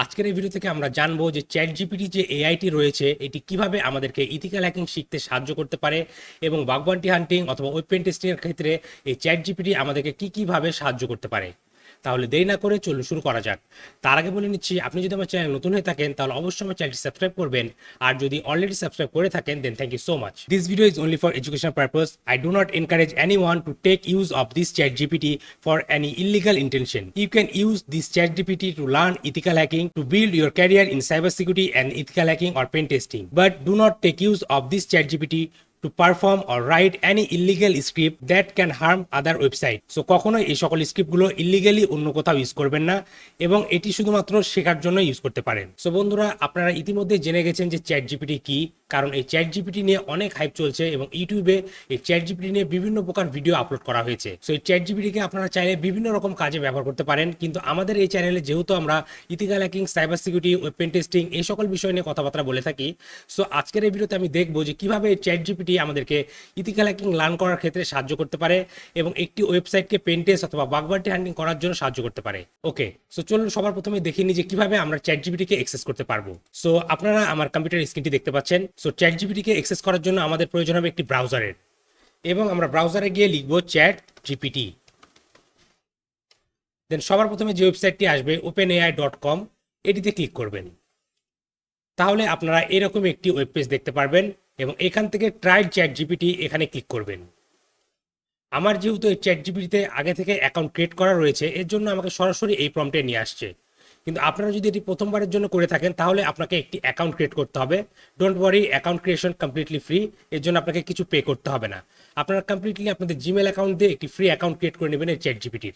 আজকের এই ভিডিও থেকে আমরা জানবো যে চ্যাট জিপিটি যে এআইটি রয়েছে এটি কিভাবে আমাদেরকে ইথিক্যাল হ্যাকিং শিখতে সাহায্য করতে পারে এবং বাগ বাউন্টি হান্টিং অথবা ওয়েব পেন টেস্টিং এর ক্ষেত্রে এই চ্যাট জিপিটি আমাদেরকে কিভাবে সাহায্য করতে পারে। তাহলে দেরি না করে চলুন শুরু করা যাক। তার আগে বলে নিচ্ছি, আপনি যদি আমার চ্যানেল নতুন হয়ে থাকেন তাহলে অবশ্যই আমার চ্যানেলটি সাবস্ক্রাইব করবেন, আর যদি অলরেডি সাবস্ক্রাইব করে থাকেন দেন thank you so much. This video is only for education purpose. I do not encourage anyone to take use of this chat GPT for any illegal intention. You can use this ChatGPT to learn ethical hacking, to build your career in cybersecurity and ethical hacking or pen testing. But do not take use of this ChatGPT to perform or write any illegal script that can harm other website. So কখনোই এই সকল স্ক্রিপ্টগুলো illegally অন্য কোথাও use করবেন না এবং এটি শুধুমাত্র শেখার জন্য ইউজ করতে পারেন। সো বন্ধুরা, আপনারা ইতিমধ্যে জেনে গেছেন যে চ্যাট জিপিটি কি, কারণ এই চ্যাট জিপিটি নিয়ে অনেক হাইপ চলছে এবং ইউটিউবে এই চ্যাট জিপিটি নিয়ে বিভিন্ন প্রকার ভিডিও আপলোড করা হয়েছে। সো এই চ্যাট জিপিটিকে আপনারা চাইলে বিভিন্ন রকম কাজে ব্যবহার করতে পারেন, কিন্তু আমাদের এই চ্যানেলে যেহেতু আমরা ethical hacking, cyber security, web pen testing এই সকল বিষয় নিয়ে কথাবার্তা বলে থাকি, সো আজকের এই ভিডিওতে আমি দেখবো যে কিভাবে এই চ্যাট জিপিটি আমাদেরকে ইথিক্যাল হ্যাকিং লার্ন করার ক্ষেত্রে সাহায্য করতে পারে এবং একটি ওয়েবসাইটকে পেন টেস্ট অথবা বাগ বাউন্টি হান্টিং করার জন্য সাহায্য করতে পারে। ওকে, সো চলুন সবার প্রথমে দেখে নিই যে কিভাবে আমরা চ্যাট জিপিটিকে অ্যাক্সেস করতে পারবো। সো আপনারা আমার কম্পিউটার স্ক্রিনটি দেখতে পাচ্ছেন। সো চ্যাট জিপিটিকে অ্যাক্সেস করার জন্য আমাদের প্রয়োজন হবে একটি ব্রাউজারের, এবং আমরা ব্রাউজারে গিয়ে লিখবো চ্যাট জিপিটি। দেন সবার প্রথমে যে ওয়েবসাইটটি আসবে openai.com, এটিতে ক্লিক করবেন। তাহলে আপনারা এরকম একটি ওয়েব পেজ দেখতে পারবেন এবং এখান থেকে ট্রাই চ্যাট জিপিটি এখানে ক্লিক করবেন। আমার যেহেতু এই চ্যাট জিপিটিতে আগে থেকে অ্যাকাউন্ট ক্রিয়েট করা রয়েছে, এর জন্য আমাকে সরাসরি এই প্রম্পটে নিয়ে আসছে। কিন্তু আপনারা যদি এটি প্রথমবারের জন্য করে থাকেন তাহলে আপনাকে একটি অ্যাকাউন্ট ক্রিয়েট করতে হবে। Don't worry, account creation completely free, এর জন্য আপনাকে কিছু পে করতে হবে না। আপনারা কমপ্লিটলি আপনাদের জিমেল অ্যাকাউন্ট দিয়ে একটি ফ্রি অ্যাকাউন্ট ক্রিয়েট করে নেবেন এই চ্যাট জিপিটির।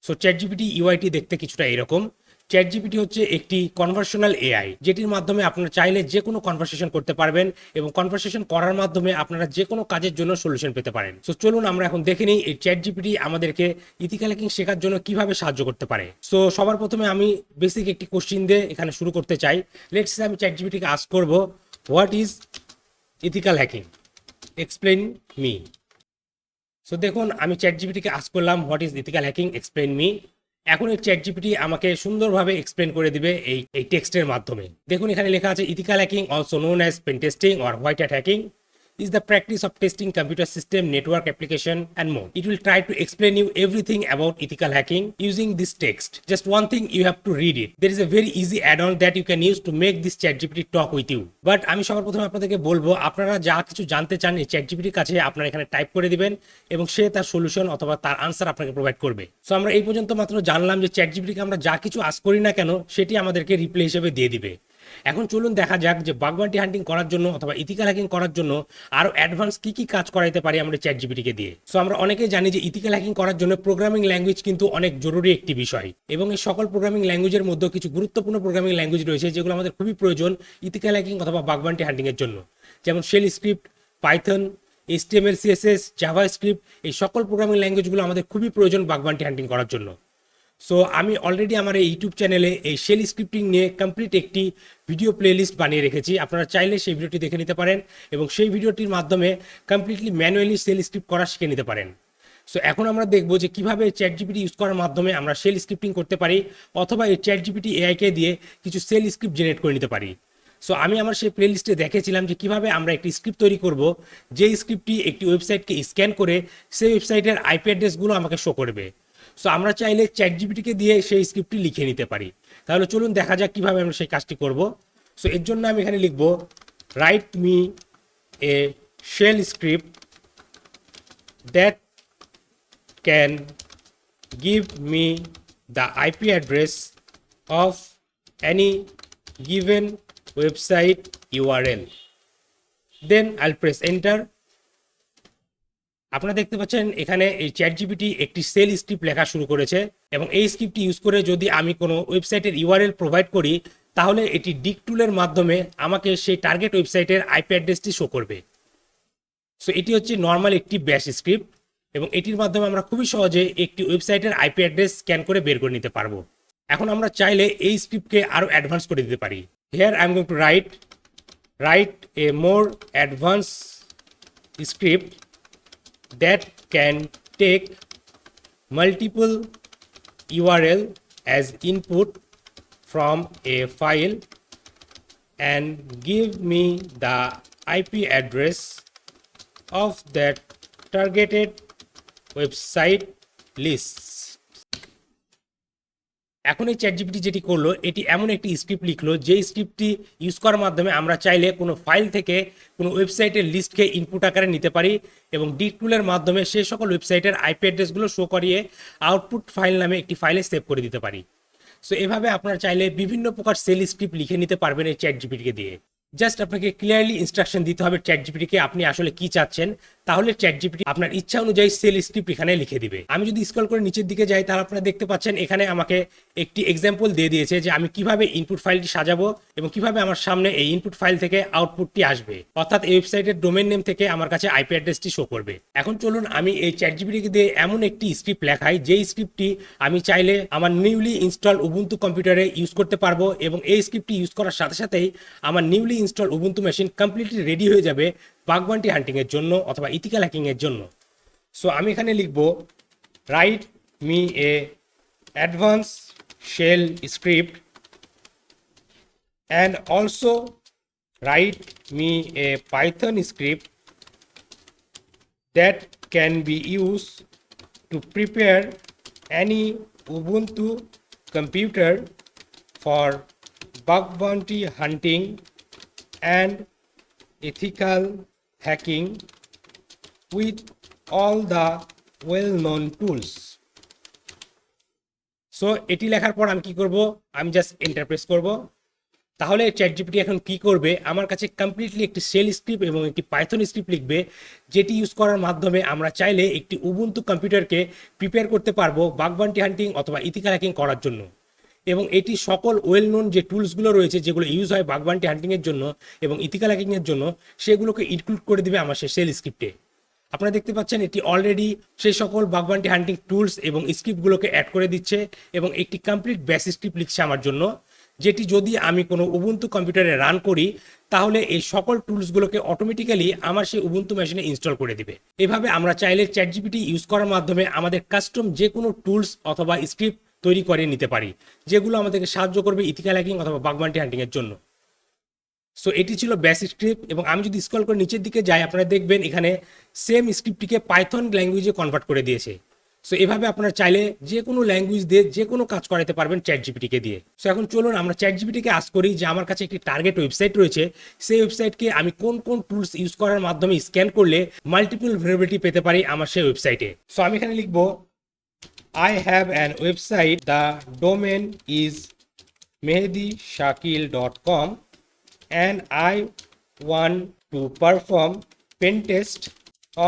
সো চ্যাট জিপিটি ইউআইটি দেখতে কিছুটা এরকম। চ্যাট জিপিটি হচ্ছে একটি কনভার্সেশনাল এআই, যেটির মাধ্যমে আপনারা চাইলে যে কোনো কনভারসেশন করতে পারবেন এবং কনভারসেশন করার মাধ্যমে আপনারা যে কোনো কাজের জন্য সলিউশন পেতে পারেন। সো চলুন আমরা এখন দেখে নিই এই চ্যাট জিপিটি আমাদেরকে ইথিক্যাল হ্যাকিং শেখার জন্য কিভাবে সাহায্য করতে পারে। সো সবার প্রথমে আমি বেসিক একটি কোশ্চিন দিয়ে এখানে শুরু করতে চাই। লেটস সে আমি চ্যাট জিপিটিকে আস্ক করব, what is ethical hacking, explain me. So দেখুন, আমি চ্যাট জিপিটিকে আস্ক করলাম what is ethical hacking, explain me. এখন এই চ্যাট জিপিটি আমাকে সুন্দরভাবে এক্সপ্লেন করে দিবে এই টেক্সটের মাধ্যমে। দেখুন এখানে লেখা আছে ethical hacking, also known as pen testing or white hat hacking, is the practice of testing computer system, network application and more. It will try to explain you everything about ethical hacking using this text. Just one thing, you have to read it. There is a very easy add-on that you can use to make this ChatGPT talk with you. But আমি সবার প্রথমে আপনাদেরকে বলবো, আপনারা যা কিছু জানতে চান এই ChatGPTর কাছে আপনারা এখানে টাইপ করে দিবেন এবং সে তার সলিউশন অথবা তার আনসার আপনাকে প্রোভাইড করবে। সো আমরা এই পর্যন্ত মাত্র জানলাম যে ChatGPTকে আমরা যা কিছু আস্ক করি না কেন সেটি আমাদেরকে রিপ্লাই হিসেবে দিয়ে দিবে। এখন চলুন দেখা যাক যে বাগ বাউন্টি হান্টিং করার জন্য অথবা ইথিক্যাল হ্যাকিং করার জন্য আরো অ্যাডভান্স কি কাজ করাইতে পারি আমরা চ্যাট জিপিটিকে দিয়ে। সো আমরা অনেকেই জানি যে ইথিক্যাল হ্যাকিং করার জন্য প্রোগ্রামিং ল্যাঙ্গুয়েজ কিন্তু অনেক জরুরি একটি বিষয়, এবং এই সকল প্রোগ্রামিং ল্যাঙ্গুয়েজের মধ্যে কিছু গুরুত্বপূর্ণ প্রোগ্রামিং ল্যাঙ্গুয়েজ রয়েছে যেগুলো আমাদের খুবই প্রয়োজন ইথিক্যাল হ্যাকিং অথবা বাগ বাউন্টি হান্টিং এর জন্য, যেমন shell script, Python, HTML, CSS, JavaScript, এই সকল প্রোগ্রামিং ল্যাঙ্গুয়েজগুলো আমাদের খুবই প্রয়োজন বাগ বাউন্টি হান্টিং করার জন্য। সো আমি অলরেডি আমার এই ইউটিউব চ্যানেলে এই শেল স্ক্রিপ্টিং নিয়ে কমপ্লিট একটি ভিডিও প্লেলিস্ট বানিয়ে রেখেছি, আপনারা চাইলে সেই ভিডিওটি দেখে নিতে পারেন এবং সেই ভিডিওটির মাধ্যমে কমপ্লিটলি ম্যানুয়ালি সেল স্ক্রিপ্ট করা শিখে নিতে পারেন। সো এখন আমরা দেখবো যে কিভাবে চ্যাট জিপিটি ইউজ করার মাধ্যমে আমরা সেল স্ক্রিপ্টিং করতে পারি অথবা এই চ্যাট জিপিটি এআইকে দিয়ে কিছু সেল স্ক্রিপ্ট জেনারেট করে নিতে পারি। সো আমি আমার সেই প্লেলিস্টে দেখেছিলাম যে কিভাবে আমরা একটি স্ক্রিপ্ট তৈরি করব, যে স্ক্রিপ্টটি একটি ওয়েবসাইটকে স্ক্যান করে সেই ওয়েবসাইটের আইপি অ্যাড্রেসগুলো আমাকে শো করবে। সো আমরা চাইলে চ্যাট জিপিটিকে দিয়ে সেই স্ক্রিপ্টটি লিখে নিতে পারি। তাহলে চলুন দেখা যাক কিভাবে আমরা সেই কাজটি করব। সো এর জন্য আমি এখানে লিখব, write me A shell script that can give me the IP address of any given website URL. দেন আইল প্রেস এন্টার। আপনারা দেখতে পাচ্ছেন এখানে এই চ্যাট জিপিটি একটি সেল স্ক্রিপ্ট লেখা শুরু করেছে এবং এই স্ক্রিপ্টটি ইউজ করে যদি আমি কোনো ওয়েবসাইটের ইউআরএল প্রোভাইড করি তাহলে এটি ডিক টুলের মাধ্যমে আমাকে সেই টার্গেট ওয়েবসাইটের আইপি অ্যাড্রেসটি শো করবে। সো এটি হচ্ছে নর্মাল একটি ব্যাশ স্ক্রিপ্ট এবং এটির মাধ্যমে আমরা খুবই সহজে একটি ওয়েবসাইটের আইপি অ্যাড্রেস স্ক্যান করে বের করে নিতে পারবো। এখন আমরা চাইলে এই স্ক্রিপ্টকে আরও অ্যাডভান্স করে দিতে পারি। Here I am going to write a more advance script that can take multiple URL as input from a file and give me the IP address of that targeted website lists. এখন এই ChatGPT যেটি করলো, এটি এমন একটি script লিখলো যে স্ক্রিপ্টটি use করার মাধ্যমে আমরা চাইলে কোনো ফাইল থেকে কোনো ওয়েবসাইটের লিস্টকে ইনপুট আকারে নিতে পারি এবং ডিট টুলের মাধ্যমে সেই সকল ওয়েবসাইটের আইপি অ্যাড্রেসগুলো শো করিয়ে আউটপুট ফাইল নামে একটি ফাইলে সেভ করে দিতে পারি। সো এভাবে আপনারা চাইলে বিভিন্ন প্রকার সেল স্ক্রিপ্ট লিখে নিতে পারবেন এই চ্যাটজিপিটিকে দিয়ে। জাস্ট আপনাকে ক্লিয়ারলি ইনস্ট্রাকশন দিতে হবে চ্যাটজিপিটিকে আপনি আসলে কি চাচ্ছেন, তাহলে চ্যাটজিপিটি আপনার ইচ্ছা অনুযায়ী সেল স্ক্রিপ্ট এখানে লিখে দিবে। আমি যদি স্ক্রল করে নিচের দিকে যাই তাহলে আপনারা দেখতে পাচ্ছেন এখানে আমাকে একটি এক্সাম্পল দিয়ে দিয়েছে যে আমি কিভাবে ইনপুট ফাইলটি সাজাবো এবং কিভাবে আমার সামনে এই ইনপুট ফাইল থেকে আউটপুটটি আসবে, অর্থাৎ এই ওয়েবসাইটের ডোমেন নেম থেকে আমার কাছে আইপি অ্যাড্রেসটি শো করবে। এখন চলুন আমি এই চ্যাটজিপিটিকে দিয়ে এমন একটি স্ক্রিপ্ট লেখাই যেই স্ক্রিপ্টটি আমি চাইলে আমার নিউলি ইনস্টল উবুন্টু কম্পিউটারে ইউজ করতে পারবো এবং এই স্ক্রিপ্টটি ইউজ করার সাথে সাথেই আমার newly install Ubuntu machine completely ready হয়ে যাবে বাগ বাউন্টি হান্টিং এর জন্য অথবা ইথিক্যাল হ্যাকিং এর জন্য। সো আমি এখানে লিখব write me a advance shell script and also write me a Python script that can be used to prepare any Ubuntu computer for bug bounty hunting and ethical hacking with all the well-known tools. So এটি লেখার পর আমি কি করব, আমি just enter press করব। তাহলে ChatGPT এখন কি করবে, আমার কাছে কমপ্লিটলি একটি শেল স্ক্রিপ্ট এবং একটি পাইথন স্ক্রিপ্ট লিখবে যেটি ইউজ করার মাধ্যমে আমরা চাইলে একটি উবুন্টু কম্পিউটারকে প্রিপেয়ার করতে পারবো বাগ বাউন্টি হান্টিং অথবা ইথিক্যাল হ্যাকিং করার জন্য। এবং এটি সকল ওয়েল নোন যে টুলসগুলো রয়েছে যেগুলো ইউজ হয় বাগ বাউন্টি হান্টিংয়ের জন্য এবং ইথিক্যাল হ্যাকিংয়ের জন্য সেগুলোকে ইনক্লুড করে দেবে আমার সেই শেল স্ক্রিপ্টে। আপনারা দেখতে পাচ্ছেন এটি অলরেডি সেই সকল বাগ বাউন্টি হান্টিং টুলস এবং স্ক্রিপ্টগুলোকে অ্যাড করে দিচ্ছে এবং একটি কমপ্লিট বেস স্ক্রিপ্ট লিখছে আমার জন্য, যেটি যদি আমি কোনো উবুন্টু কম্পিউটারে রান করি তাহলে এই সকল টুলসগুলোকে অটোমেটিক্যালি আমার সেই উবুন্টু মেশিনে ইনস্টল করে দিবে। এভাবে আমরা চাইলে চ্যাটজিপিটি ইউজ করার মাধ্যমে আমাদের কাস্টম যে কোনো টুলস অথবা স্ক্রিপ্ট তৈরি করে নিতে পারি যেগুলো আমাদেরকে সাহায্য করবে ইথিক্যাল হ্যাকিং অথবা বাগ বাউন্টি হান্টিংয়ের জন্য। সো এটি ছিল বেস স্ক্রিপ্ট এবং আমি যদি স্ক্রল করে নিচের দিকে যাই আপনারা দেখবেন এখানে সেম স্ক্রিপ্টটিকে পাইথন ল্যাঙ্গুয়েজে কনভার্ট করে দিয়েছে। সো এভাবে আপনারা চাইলে যে কোনো ল্যাঙ্গুয়েজ দিয়ে যে কোনো কাজ করাতে পারবেন চ্যাটজিপিটিকে দিয়ে। সো এখন চলুন আমরা চ্যাটজিপিটিকে আস্ক করি যে আমার কাছে একটি টার্গেট ওয়েবসাইট রয়েছে, সেই ওয়েবসাইটকে আমি কোন কোন টুলস ইউজ করার মাধ্যমে স্ক্যান করলে মাল্টিপল ভেরিয়েবিলিটি পেতে পারি আমার সেই ওয়েবসাইটে। সো আমি এখানে লিখব I have an website, the domain is mehdishakil.com and I want to perform pen test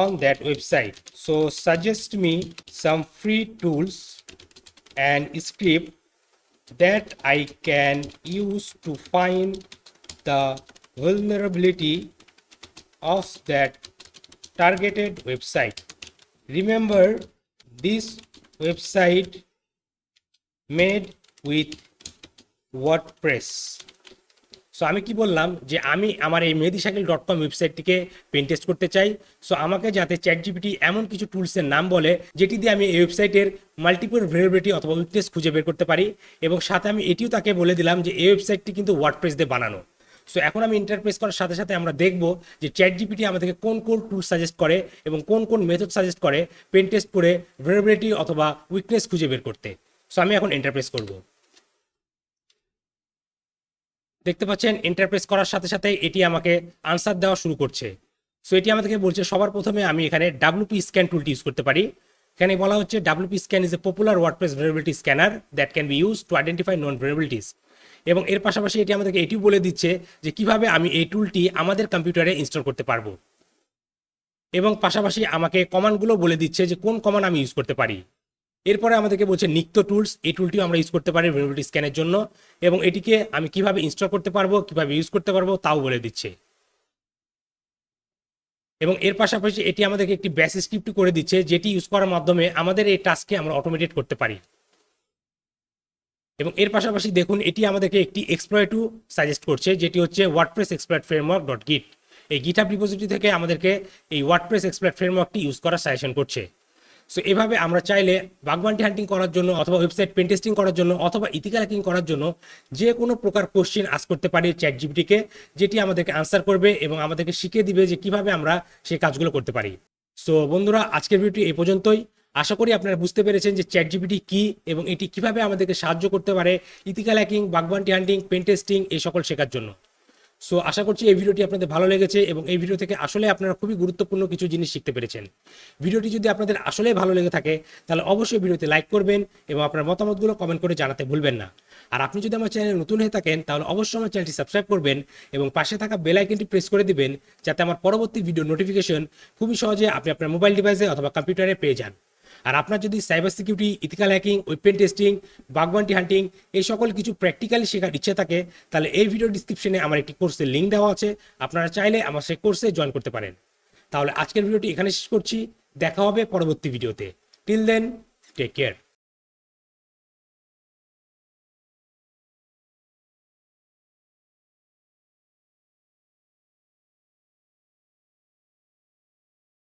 on that website. So suggest me some free tools and script that I can use to find the vulnerability of that targeted website. Remember, this website made with WordPress. So আমি কি বললাম যে আমি আমার এই mehdishakil.com ওয়েবসাইটটিকে pen test করতে চাই। So আমাকে যাতে চ্যাটজিপিটি এমন কিছু টুলসের নাম বলে যেটি দিয়ে আমি এই ওয়েবসাইটের মাল্টিপল ভেরিয়েবিলিটি অথবা উইকনেস খুঁজে বের করতে পারি এবং সাথে আমি এটিও তাকে বলে দিলাম যে এই ওয়েবসাইটটি কিন্তু ওয়ার্ডপ্রেস দিয়ে বানানো। সো এখন আমি ইন্টারপ্রেস করার সাথে সাথে আমরা দেখব যে চ্যাটজিপিটি আমাদেরকে কোন কোন টুল সাজেস্ট করে এবং কোন কোন মেথড সাজেস্ট করে পেন টেস্ট করে ভেরিয়েবিলিটি অথবা উইকনেস খুঁজে বের করতে। সো আমি এখন ইন্টারপ্রেস করব। দেখতে পাচ্ছেন ইন্টারপ্রেস করার সাথে সাথে এটি আমাকে আনসার দেওয়া শুরু করছে। সো এটি আমাদেরকে বলছে সবার প্রথমে আমি এখানে WP স্ক্যান টুলটি ইউজ করতে পারি। এখানে বলা হচ্ছে WP scan is a popular WordPress variability scanner that can be use to identify নন ভেরিয়েবিলিটিস। এবং এর পাশাপাশি এটি আমাদেরকে এটিও বলে দিচ্ছে যে কিভাবে আমি এই টুলটি আমাদের কম্পিউটারে ইনস্টল করতে পারবো এবং পাশাপাশি আমাকে কমান্ডগুলো বলে দিচ্ছে যে কোন কমান্ড আমি ইউজ করতে পারি। এরপরে আমাদেরকে বলছে নিক্ত টুলস, এই টুলটিও আমরা ইউজ করতে পারি ভেরিয়েবিলিটি স্ক্যানের জন্য এবং এটিকে আমি কিভাবে ইনস্টল করতে পারবো কিভাবে ইউজ করতে পারবো তাও বলে দিচ্ছে। এবং এর পাশাপাশি এটি আমাদেরকে একটি বেস স্ক্রিপ্ট করে দিচ্ছে যেটি ইউজ করার মাধ্যমে আমাদের এই টাস্ককে আমরা অটোমেটেড করতে পারি। এবং এর পাশাপাশি দেখুন এটি আমাদেরকে একটি এক্সপ্লয়েটও সাজেস্ট করছে যেটি হচ্ছে ওয়ার্ডপ্রেস এক্সপ্লয়েট ফ্রেমওয়ার্ক ডট গিট। এই গিটহাব রিপোজিটরি থেকে আমাদেরকে এই ওয়ার্ডপ্রেস এক্সপ্লয়েট ফ্রেমওয়ার্কটি ইউজ করার সাজেশন করছে। সো এভাবে আমরা চাইলে বাগবান্টি হান্টিং করার জন্য অথবা ওয়েবসাইট পেন টেস্টিং করার জন্য অথবা ইথিক্যাল হ্যাকিং করার জন্য যে কোনো প্রকার কোশ্চেন আস্ক করতে পারি চ্যাট জিপিটিকে, যেটি আমাদেরকে আনসার করবে এবং আমাদেরকে শিখিয়ে দিবে যে কিভাবে আমরা সেই কাজগুলো করতে পারি। সো বন্ধুরা, আজকের ভিডিওটি এই পর্যন্তই। আশা করি আপনারা বুঝতে পেরেছেন যে চ্যাট জিপিটি কী এবং এটি কিভাবে আমাদেরকে সাহায্য করতে পারে ইথিক্যাল হ্যাকিং, বাগবান্টি হান্টিং, পেন টেস্টিং এই সকল শেখার জন্য। সো আশা করছি এই ভিডিওটি আপনাদের ভালো লেগেছে এবং এই ভিডিও থেকে আসলে আপনারা খুবই গুরুত্বপূর্ণ কিছু জিনিস শিখতে পেরেছেন। ভিডিওটি যদি আপনাদের আসলে ভালো লেগে থাকে তাহলে অবশ্যই ভিডিওতে লাইক করবেন এবং আপনার মতামতগুলো কমেন্ট করে জানাতে ভুলবেন না। আর আপনি যদি আমার চ্যানেলে নতুন হয়ে থাকেন তাহলে অবশ্যই আমার চ্যানেলটি সাবস্ক্রাইব করবেন এবং পাশে থাকা বেল আইকনটি প্রেস করে দিবেন, যাতে আমার পরবর্তী ভিডিও নোটিফিকেশন খুবই সহজে আপনি আপনার মোবাইল ডিভাইসে অথবা কম্পিউটারে পেয়ে যান। আর আপনার যদি cyber security, ethical hacking, weapon testing, বাগবান্টি হান্টিং এই সকল কিছু প্র্যাকটিক্যালি শেখার ইচ্ছে থাকে তাহলে এই ভিডিও ডিসক্রিপশনে আমার একটি কোর্সের লিঙ্ক দেওয়া আছে, আপনারা চাইলে আমার সেই কোর্সে জয়েন করতে পারেন। তাহলে আজকের ভিডিওটি এখানে শেষ করছি, দেখা হবে পরবর্তী ভিডিওতে। Till then, take care.